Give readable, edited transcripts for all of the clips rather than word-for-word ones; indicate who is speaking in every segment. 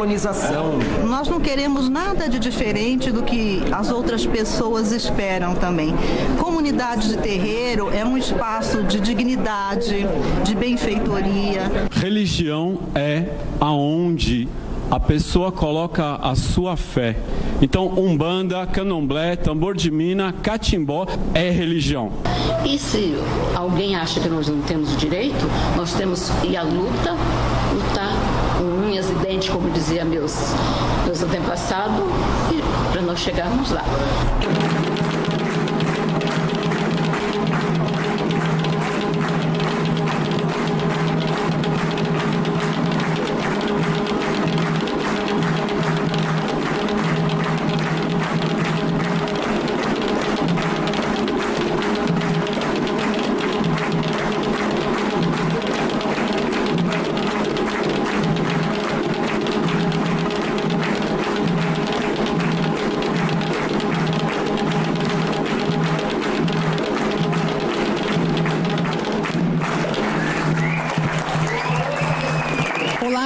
Speaker 1: colonização.
Speaker 2: Nós não queremos nada de diferente do que as outras pessoas esperam também. Comunidade de terreiro é um espaço de dignidade, de benfeitoria.
Speaker 3: Religião é aonde a pessoa coloca a sua fé. Então, Umbanda, Candomblé, Tambor de Mina, Catimbó é religião.
Speaker 4: E se alguém acha que nós não temos direito, nós temos que ir à lutar com unhas e dentes, como dizia meus antepassados, para nós chegarmos lá.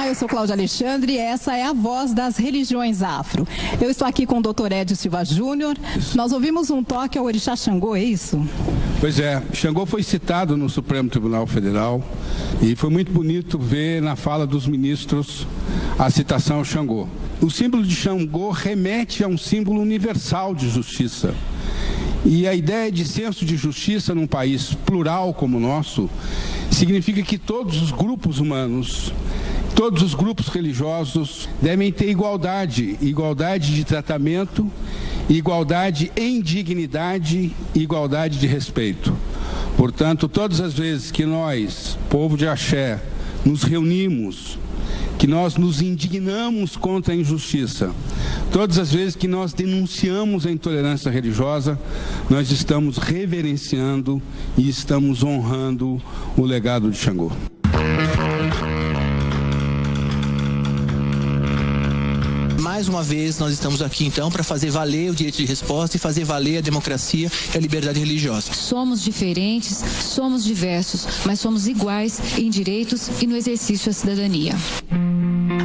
Speaker 5: Eu sou Cláudia Alexandre e essa é a voz das religiões afro. Eu estou aqui com o Dr. Edio Silva Júnior. Nós ouvimos um toque ao orixá Xangô, é isso?
Speaker 6: Pois é, Xangô foi citado no Supremo Tribunal Federal e foi muito bonito ver na fala dos ministros a citação ao Xangô. O símbolo de Xangô remete a um símbolo universal de justiça. E a ideia de senso de justiça num país plural como o nosso significa que todos os grupos humanos, todos os grupos religiosos devem ter igualdade de tratamento, igualdade em dignidade e igualdade de respeito. Portanto, todas as vezes que nós, povo de Axé, nos reunimos, que nós nos indignamos contra a injustiça, todas as vezes que nós denunciamos a intolerância religiosa, nós estamos reverenciando e estamos honrando o legado de Xangô.
Speaker 7: Mais uma vez, nós estamos aqui, então, para fazer valer o direito de resposta e fazer valer a democracia e a liberdade religiosa.
Speaker 8: Somos diferentes, somos diversos, mas somos iguais em direitos e no exercício da cidadania.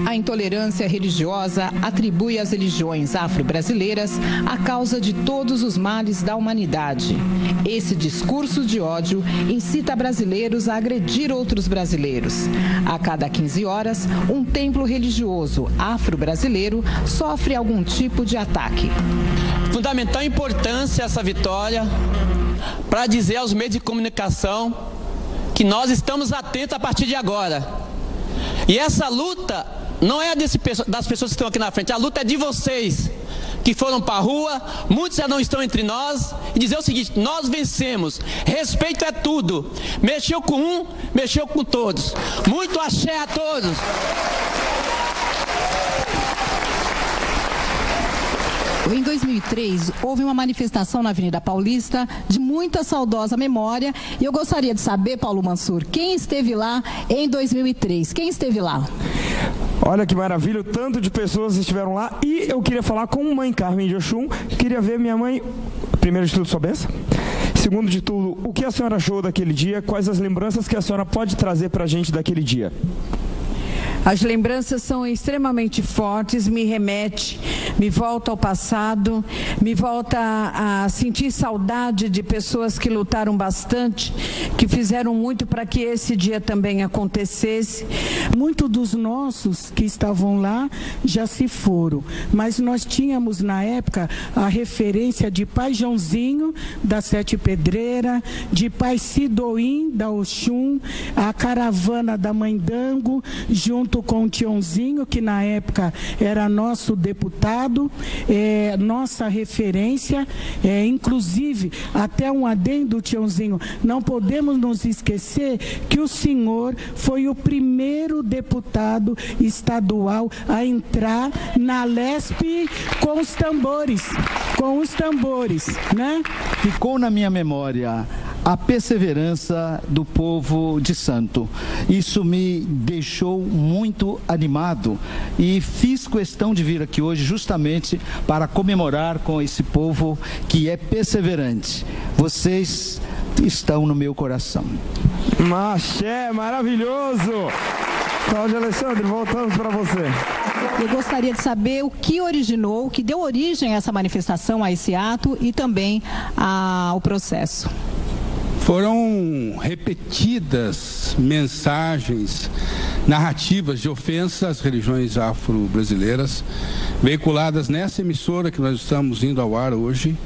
Speaker 5: A intolerância religiosa atribui às religiões afro-brasileiras a causa de todos os males da humanidade. Esse discurso de ódio incita brasileiros a agredir outros brasileiros. A cada 15 horas, um templo religioso afro-brasileiro sofre algum tipo de ataque.
Speaker 1: Fundamental importância essa vitória para dizer aos meios de comunicação que nós estamos atentos a partir de agora. E essa luta não é das pessoas que estão aqui na frente, a luta é de vocês que foram para a rua, muitos já não estão entre nós, e dizer o seguinte: nós vencemos, respeito é tudo, mexeu com um, mexeu com todos. Muito axé a todos.
Speaker 5: Em 2003, houve uma manifestação na Avenida Paulista de muita saudosa memória e eu gostaria de saber, Paulo Mansur, quem esteve lá em 2003? Quem esteve lá?
Speaker 9: Olha que maravilha, o tanto de pessoas estiveram lá e eu queria falar com Mãe Carmen de Oxum, queria ver minha mãe, primeiro de tudo, sua bênção. Segundo de tudo, o que a senhora achou daquele dia, quais as lembranças que a senhora pode trazer para a gente daquele dia?
Speaker 10: As lembranças são extremamente fortes, me remete, me volta ao passado, me volta a sentir saudade de pessoas que lutaram bastante, que fizeram muito para que esse dia também acontecesse.
Speaker 11: Muitos dos nossos que estavam lá já se foram, mas nós tínhamos na época a referência de Pai Joãozinho, da Sete Pedreira, de Pai Sidoim, da Oxum, a caravana da Mãe Dango, junto com o Tiãozinho, que na época era nosso deputado, nossa referência, inclusive até um adendo, Tiãozinho, não podemos nos esquecer que o senhor foi o primeiro deputado estadual a entrar na LESP com os tambores, né?
Speaker 12: Ficou na minha memória a perseverança do povo de Santo. Isso me deixou muito animado e fiz questão de vir aqui hoje justamente para comemorar com esse povo que é perseverante. Vocês estão no meu coração.
Speaker 9: Axé, maravilhoso! Cláudia Alexandre, voltamos para você.
Speaker 5: Eu gostaria de saber o que originou, o que deu origem a essa manifestação, a esse ato e também ao processo.
Speaker 6: Foram repetidas mensagens, narrativas de ofensa às religiões afro-brasileiras, veiculadas nessa emissora que nós estamos indo ao ar hoje.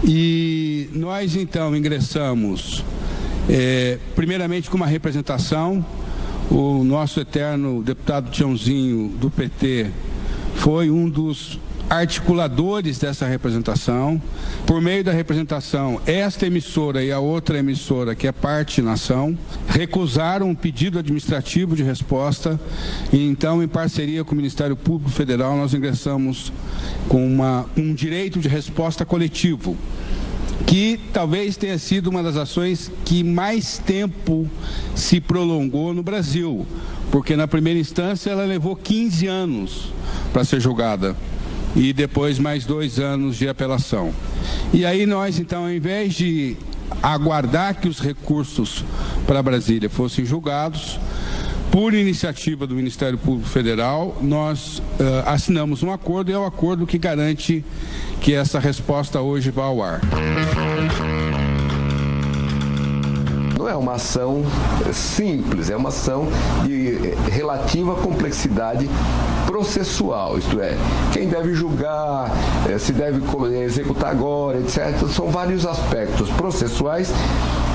Speaker 6: E nós, então, ingressamos, primeiramente com uma representação. O nosso eterno deputado Tiãozinho, do PT, foi um dos articuladores dessa representação. Por meio da representação, esta emissora e a outra emissora, que é Parte Nação, recusaram um pedido administrativo de resposta e então, em parceria com o Ministério Público Federal, nós ingressamos com um direito de resposta coletivo, que talvez tenha sido uma das ações que mais tempo se prolongou no Brasil, porque na primeira instância ela levou 15 anos para ser julgada e depois mais 2 anos de apelação. E aí nós, então, ao invés de aguardar que os recursos para Brasília fossem julgados, por iniciativa do Ministério Público Federal, nós assinamos um acordo, e é o acordo que garante que essa resposta hoje vá ao ar.
Speaker 13: Não é uma ação simples, é uma ação de relativa complexidade processual, isto é, quem deve julgar, se deve executar agora, etc. São vários aspectos processuais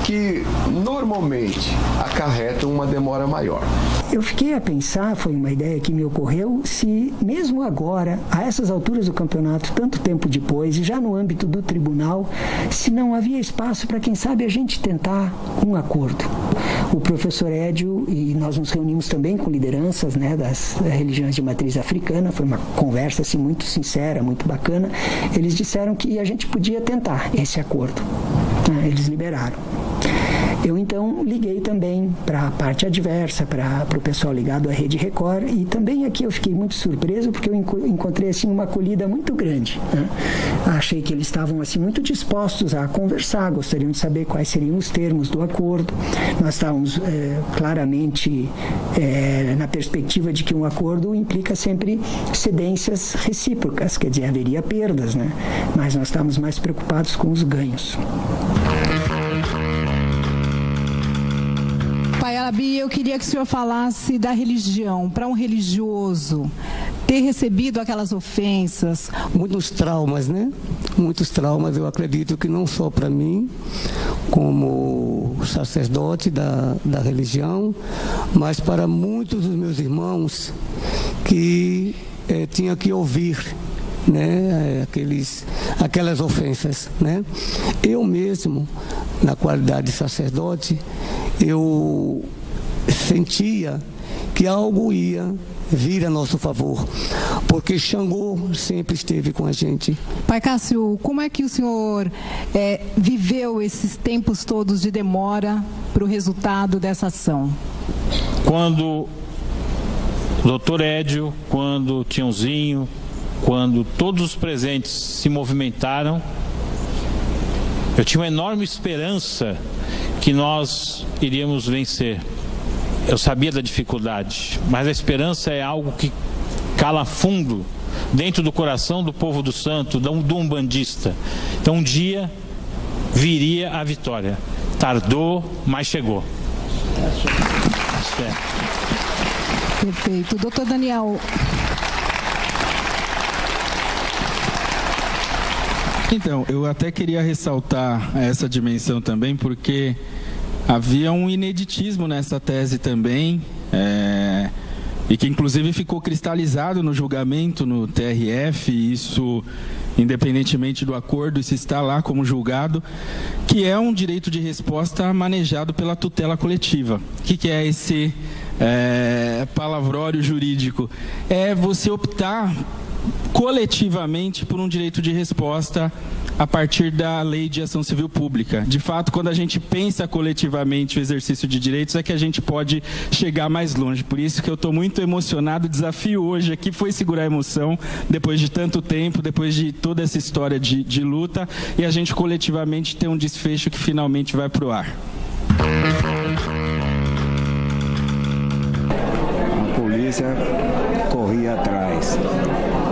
Speaker 13: que normalmente acarretam uma demora maior.
Speaker 14: Eu fiquei a pensar, foi uma ideia que me ocorreu, se mesmo agora, a essas alturas do campeonato, tanto tempo depois, e já no âmbito do tribunal, se não havia espaço para, quem sabe, a gente tentar um acordo. O professor Edio, e nós nos reunimos também com lideranças, né, das religiões de matriz africana, foi uma conversa assim, muito sincera, muito bacana. Eles disseram que a gente podia tentar esse acordo. Eles liberaram. Eu, então, liguei também para a parte adversa, para o pessoal ligado à Rede Record, e também aqui eu fiquei muito surpreso, porque eu encontrei, assim, uma acolhida muito grande, né? Achei que eles estavam, assim, muito dispostos a conversar, gostariam de saber quais seriam os termos do acordo. Nós estávamos claramente na perspectiva de que um acordo implica sempre cedências recíprocas, quer dizer, haveria perdas, né? Mas nós estávamos mais preocupados com os ganhos.
Speaker 5: Pai Alabi, eu queria que o senhor falasse da religião. Para um religioso ter recebido aquelas ofensas.
Speaker 15: Muitos traumas, né? Muitos traumas, eu acredito que não só para mim, como sacerdote da religião, mas para muitos dos meus irmãos que tinham que ouvir, né, aquelas ofensas, né? Eu mesmo, na qualidade de sacerdote, eu sentia que algo ia vir a nosso favor, porque Xangô sempre esteve com a gente.
Speaker 5: Pai Cássio, como é que o senhor viveu esses tempos todos de demora para o resultado dessa ação?
Speaker 16: Quando o doutor Edio, quando o Tiãozinho, quando todos os presentes se movimentaram, eu tinha uma enorme esperança que nós iríamos vencer. Eu sabia da dificuldade, mas a esperança é algo que cala fundo dentro do coração do povo do santo, do umbandista. Então um dia viria a vitória. Tardou, mas chegou.
Speaker 5: Perfeito. Doutor Daniel.
Speaker 17: Então, eu até queria ressaltar essa dimensão também, porque havia um ineditismo nessa tese também, e que inclusive ficou cristalizado no julgamento no TRF, isso independentemente do acordo, isso está lá como julgado, que é um direito de resposta manejado pela tutela coletiva. O que é esse palavrório jurídico? É você optar coletivamente por um direito de resposta a partir da Lei de Ação Civil Pública. De fato, quando a gente pensa coletivamente o exercício de direitos, é que a gente pode chegar mais longe. Por isso que eu estou muito emocionado. O desafio hoje aqui foi segurar a emoção, depois de tanto tempo, depois de toda essa história de luta, e a gente coletivamente ter um desfecho que finalmente vai para o ar.
Speaker 18: A polícia corria atrás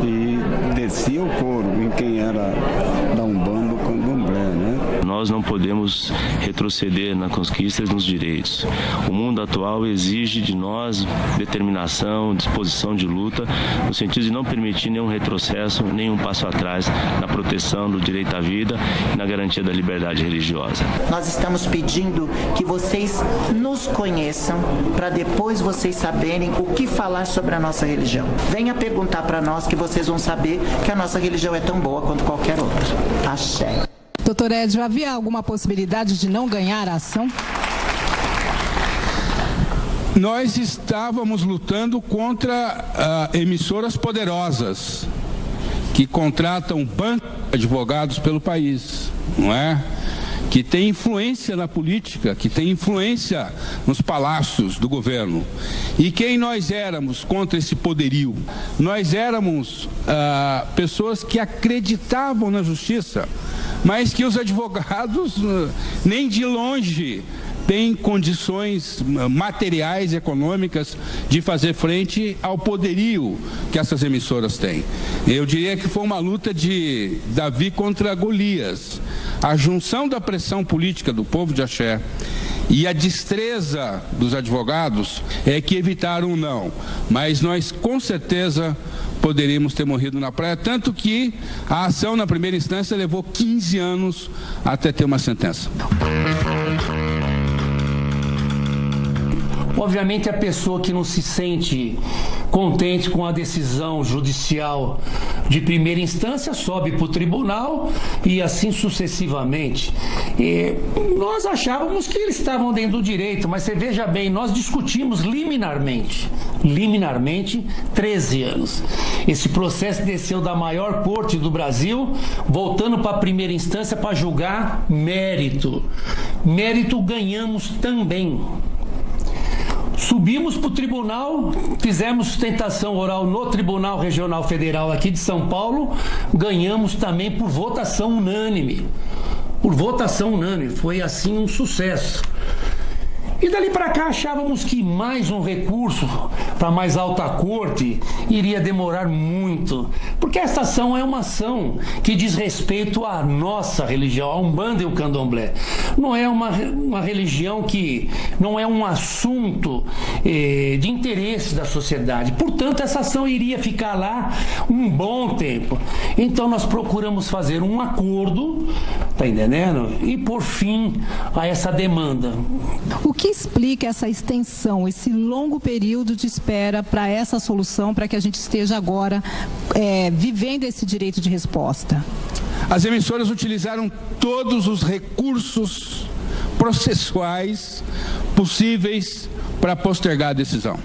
Speaker 18: e descia o couro em quem era da Umbanda ou Candomblé, né?
Speaker 19: Nós não podemos retroceder na conquista dos direitos. O mundo atual exige de nós determinação, disposição de luta, no sentido de não permitir nenhum retrocesso, nenhum passo atrás na proteção do direito à vida e na garantia da liberdade religiosa.
Speaker 20: Nós estamos pedindo que vocês nos conheçam para depois vocês saberem o que falar sobre a nossa religião. Venha perguntar para nós que vocês vão saber que a nossa religião é tão boa quanto qualquer outra. Axé.
Speaker 5: Doutor Edio, havia alguma possibilidade de não ganhar a ação?
Speaker 6: Nós estávamos lutando contra emissoras poderosas que contratam bancos de advogados pelo país, não é? Que tem influência na política, que tem influência nos palácios do governo. E quem nós éramos contra esse poderio? Nós éramos pessoas que acreditavam na justiça, mas que os advogados nem de longe têm condições materiais, econômicas de fazer frente ao poderio que essas emissoras têm. Eu diria que foi uma luta de Davi contra Golias. A junção da pressão política do povo de Axé e a destreza dos advogados é que evitaram o não. Mas nós, com certeza, poderíamos ter morrido na praia, tanto que a ação na primeira instância levou 15 anos até ter uma sentença.
Speaker 21: Obviamente, a pessoa que não se sente contente com a decisão judicial de primeira instância sobe para o tribunal e assim sucessivamente. Nós achávamos que eles estavam dentro do direito, mas você veja bem, nós discutimos liminarmente 13 anos. Esse processo desceu da maior corte do Brasil, voltando para a primeira instância para julgar mérito. Mérito ganhamos também. Subimos para o tribunal, fizemos sustentação oral no Tribunal Regional Federal aqui de São Paulo, ganhamos também por votação unânime. Foi assim um sucesso. E dali para cá achávamos que mais um recurso para mais alta corte iria demorar muito, porque essa ação é uma ação que diz respeito à nossa religião, a Umbanda e o Candomblé. Não é uma religião que não é um assunto de interesse da sociedade. Portanto, essa ação iria ficar lá um bom tempo. Então nós procuramos fazer um acordo, tá entendendo? E por fim a essa demanda.
Speaker 5: O que explica essa extensão, esse longo período de espera para essa solução, para que a gente esteja agora vivendo esse direito de resposta?
Speaker 6: As emissoras utilizaram todos os recursos processuais possíveis para postergar a decisão.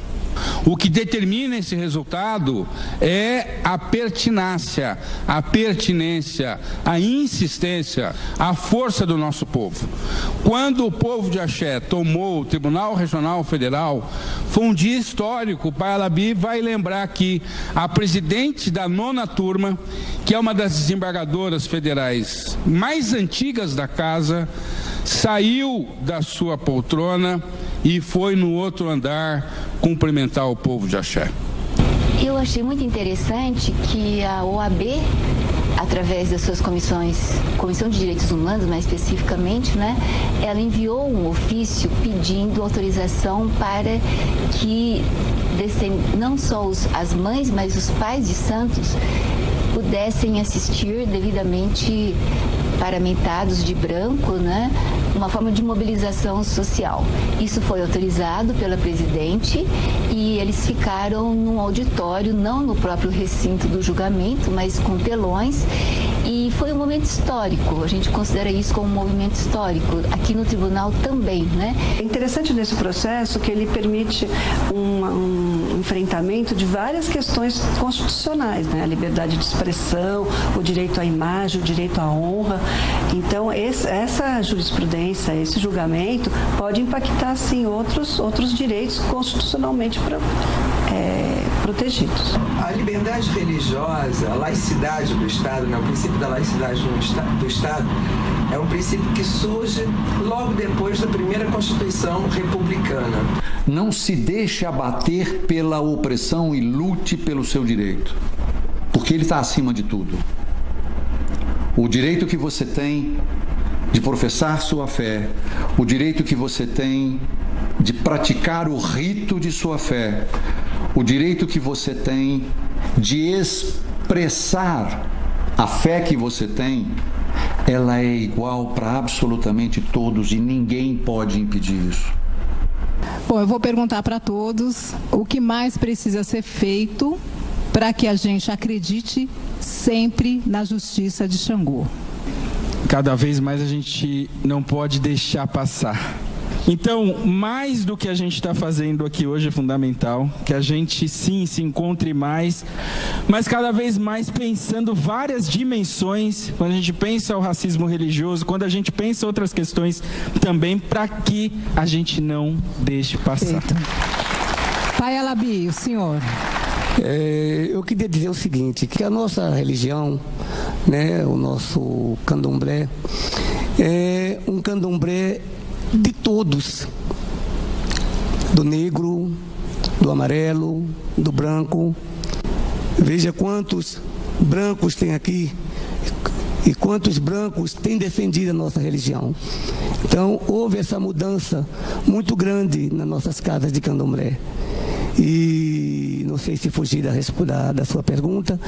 Speaker 6: O que determina esse resultado é a pertinácia, a pertinência, a insistência, a força do nosso povo. Quando o povo de Axé tomou o Tribunal Regional Federal, foi um dia histórico. O Pai Alabi vai lembrar que a presidente da 9ª turma, que é uma das desembargadoras federais mais antigas da casa, saiu da sua poltrona e foi no outro andar cumprimentar o povo de Axé.
Speaker 22: Eu achei muito interessante que a OAB, através das suas comissões, Comissão de Direitos Humanos mais especificamente, né, ela enviou um ofício pedindo autorização para que não só as mães, mas os pais de santos pudessem assistir devidamente paramentados de branco, né? Uma forma de mobilização social. Isso foi autorizado pela presidente e eles ficaram num auditório, não no próprio recinto do julgamento, mas com telões, e foi um momento histórico. A gente considera isso como um movimento histórico, aqui no tribunal também, né?
Speaker 23: É interessante nesse processo que ele permite um enfrentamento de várias questões constitucionais, né? A liberdade de expressão, o direito à imagem, o direito à honra. Então, essa jurisprudência, esse julgamento pode impactar, sim, outros direitos constitucionalmente protegidos.
Speaker 2: A liberdade religiosa, a laicidade do Estado, né, o princípio da laicidade do Estado, é um princípio que surge logo depois da primeira Constituição republicana.
Speaker 3: Não se deixe abater pela opressão e lute pelo seu direito, porque ele está acima de tudo. O direito que você tem de professar sua fé, o direito que você tem de praticar o rito de sua fé, o direito que você tem de expressar a fé que você tem, ela é igual para absolutamente todos e ninguém pode impedir isso.
Speaker 5: Bom, eu vou perguntar para todos o que mais precisa ser feito para que a gente acredite sempre na justiça de Xangô.
Speaker 17: Cada vez mais a gente não pode deixar passar. Então, mais do que a gente está fazendo aqui hoje é fundamental, que a gente sim se encontre mais, mas cada vez mais pensando várias dimensões, quando a gente pensa o racismo religioso, quando a gente pensa outras questões também, para que a gente não deixe passar.
Speaker 5: Perfeito. Pai Alabi, o senhor.
Speaker 15: Eu queria dizer o seguinte, que a nossa religião, né, o nosso candomblé, é um candomblé de todos, do negro, do amarelo, do branco. Veja quantos brancos tem aqui e quantos brancos têm defendido a nossa religião. Então, houve essa mudança muito grande nas nossas casas de candomblé. E não sei se fugir da sua pergunta,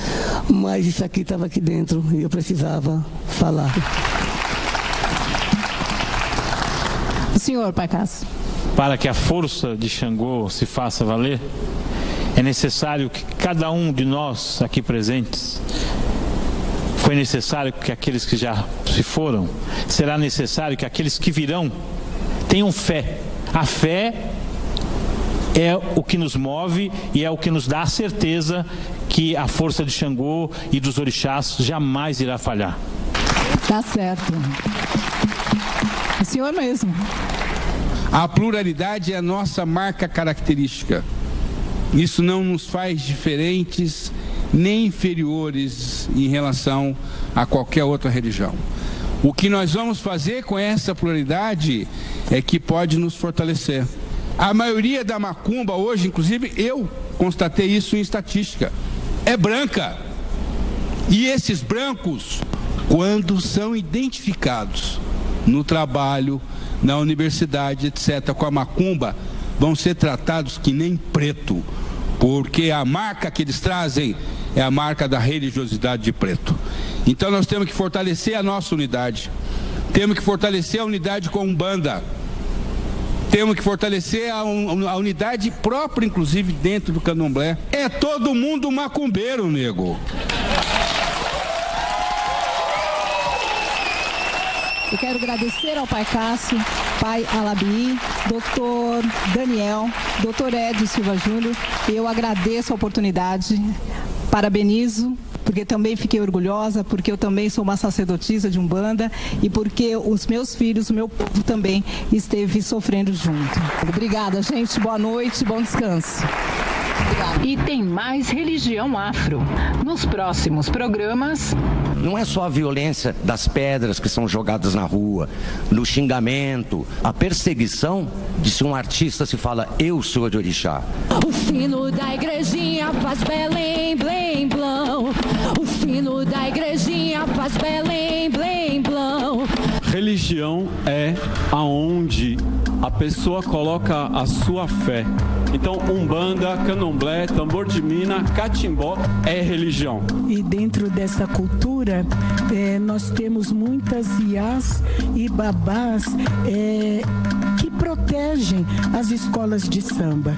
Speaker 15: mas isso aqui estava aqui dentro e eu precisava falar.
Speaker 5: O senhor, Pai Cássio.
Speaker 16: Para que a força de Xangô se faça valer, é necessário que cada um de nós aqui presentes, foi necessário que aqueles que já se foram, será necessário que aqueles que virão tenham fé. A fé é o que nos move e é o que nos dá a certeza que a força de Xangô e dos orixás jamais irá falhar.
Speaker 5: Tá certo. O senhor mesmo.
Speaker 6: A pluralidade é a nossa marca característica. Isso não nos faz diferentes nem inferiores em relação a qualquer outra religião. O que nós vamos fazer com essa pluralidade é que pode nos fortalecer. A maioria da macumba hoje, inclusive eu constatei isso em estatística, é branca. E esses brancos, quando são identificados no trabalho, na universidade, etc., com a macumba, vão ser tratados que nem preto, porque a marca que eles trazem é a marca da religiosidade de preto. Então nós temos que fortalecer a nossa unidade, temos que fortalecer a unidade com a Umbanda, temos que fortalecer a unidade própria, inclusive dentro do candomblé. É todo mundo macumbeiro, nego.
Speaker 5: Eu quero agradecer ao Pai Cássio, Pai Alabi, Dr. Daniel, Dr. Edio Silva Júnior. Eu agradeço a oportunidade, parabenizo, porque também fiquei orgulhosa, porque eu também sou uma sacerdotisa de Umbanda e porque os meus filhos, o meu povo também esteve sofrendo junto. Obrigada, gente. Boa noite, bom descanso. E tem mais religião afro. Nos próximos programas...
Speaker 4: Não é só a violência das pedras que são jogadas na rua, do xingamento, a perseguição de se um artista se fala, eu sou de orixá.
Speaker 24: O sino da igrejinha faz Belém, blém, blão. O sino da igrejinha faz Belém, blém, blão.
Speaker 25: Religião é aonde a pessoa coloca a sua fé. Então, Umbanda, Candomblé, Tambor de Mina, Catimbó é religião.
Speaker 11: E dentro dessa cultura, nós temos muitas iás e babás que protegem as escolas de samba.